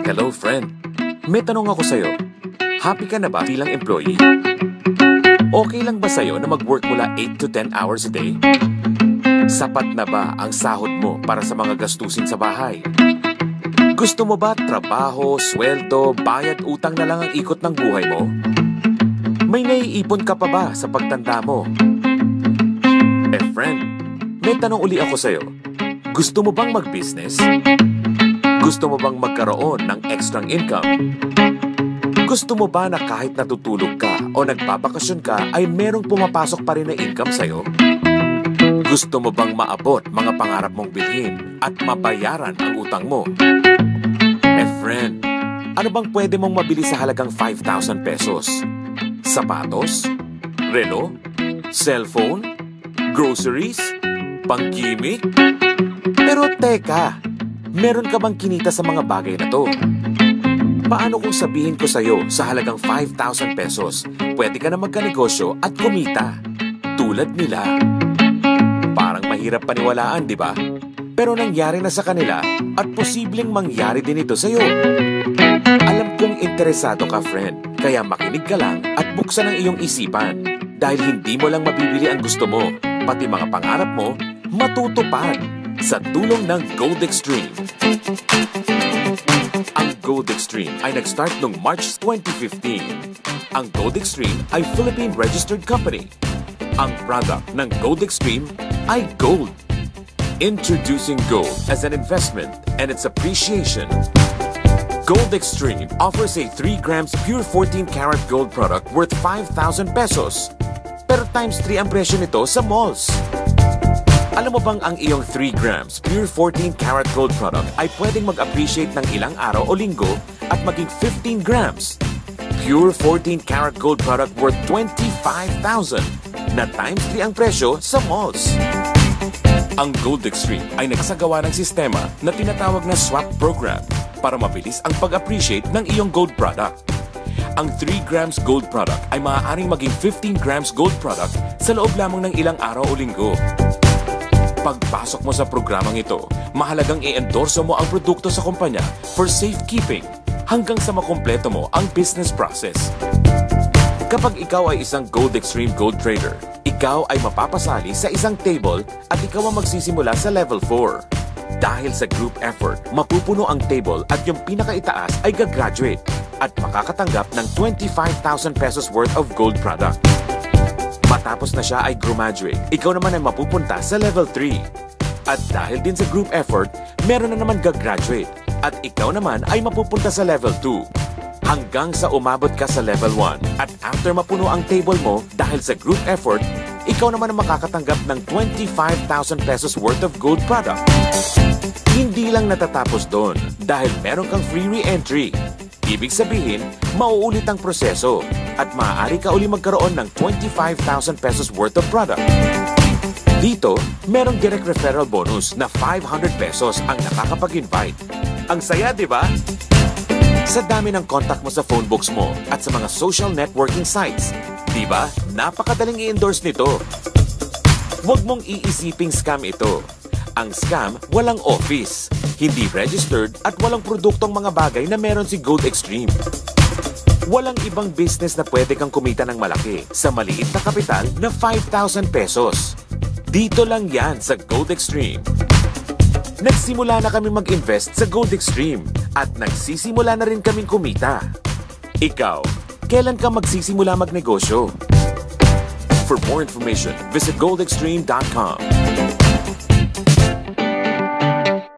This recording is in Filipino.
Hello, friend. May tanong ako sa'yo. Happy ka na ba bilang employee? Okay lang ba sa'yo na mag-work mula 8 to 10 hours a day? Sapat na ba ang sahod mo para sa mga gastusin sa bahay? Gusto mo ba trabaho, sweldo, bayad, utang na lang ang ikot ng buhay mo? May naiipon ka pa ba sa pagtanda mo? Friend, may tanong uli ako sa'yo. Gusto mo bang mag-business? Gusto mo bang magkaroon ng extra income? Gusto mo ba na kahit natutulog ka o nagbabakasyon ka ay merong pumapasok pa rin na income sa'yo? Gusto mo bang maabot mga pangarap mong bilhin at mabayaran ang utang mo? Friend, ano bang pwede mong mabili sa halagang 5,000 pesos? Sapatos? Relo? Cellphone? Groceries? Pangkimik? Pero teka, meron ka bang kinita sa mga bagay na to? Paano kung sabihin ko sa'yo sa halagang 5,000 pesos, pwede ka na magkanegosyo at kumita? Tulad nila. Parang mahirap paniwalaan, di ba? Pero nangyari na sa kanila at posibleng mangyari din ito sa'yo. Alam kong interesado ka, friend, kaya makinig ka lang at buksan ang iyong isipan. Dahil hindi mo lang mabibili ang gusto mo, pati mga pangarap mo, matutupad sa tulong ng Gold Extreme. Ang Gold Extreme ay nag-start noong March 2015. Ang Gold Extreme ay Philippine-registered company. Ang product ng Gold Extreme ay gold. Introducing gold as an investment and its appreciation. Gold Extreme offers a 3 grams pure 14-karat gold product worth 5,000 pesos. Pero times 3 ang presyo nito sa malls. Alam mo bang ang iyong 3 grams pure 14-karat gold product ay pwedeng mag-appreciate ng ilang araw o linggo at maging 15 grams? Pure 14-karat gold product worth 25,000 na times 3 ang presyo sa malls. Ang Gold Extreme ay nagsagawa ng sistema na tinatawag na swap program para mabilis ang pag-appreciate ng iyong gold product. Ang 3 grams gold product ay maaaring maging 15 grams gold product sa loob lamang ng ilang araw o linggo. Pagpasok mo sa programang ito, mahalagang i-endorso mo ang produkto sa kumpanya for safekeeping hanggang sa makumpleto mo ang business process. Kapag ikaw ay isang Gold Extreme Gold Trader, ikaw ay mapapasali sa isang table at ikaw ang magsisimula sa level 4. Dahil sa group effort, mapupuno ang table at yung pinakaitaas ay gagraduate at makakatanggap ng 25,000 pesos worth of gold product. Matapos na siya ay graduate, ikaw naman ay mapupunta sa level 3. At dahil din sa group effort, meron na naman gagraduate at ikaw naman ay mapupunta sa level 2. Hanggang sa umabot ka sa level 1 at after mapuno ang table mo dahil sa group effort, ikaw naman ang makakatanggap ng 25,000 pesos worth of gold product. Hindi lang natatapos doon dahil meron kang free re-entry. Ibig sabihin, mauulit ang proseso at maaari ka uli magkaroon ng 25,000 pesos worth of product. Dito, merong direct referral bonus na 500 pesos ang nakakapag-invite. Ang saya, di ba? Sa dami ng contact mo sa phone books mo at sa mga social networking sites, di ba? Napakadaling i-endorse nito. Huwag mong iisiping scam ito. Ang scam, walang office, hindi registered at walang produktong mga bagay na meron si Gold Extreme. Walang ibang business na pwede kang kumita ng malaki sa maliit na kapital na 5,000 pesos. Dito lang yan sa Gold Extreme. Nagsimula na kami mag-invest sa Gold Extreme at nagsisimula na rin kaming kumita. Ikaw, kailan ka magsisimula magnegosyo? For more information, visit goldextreme.com.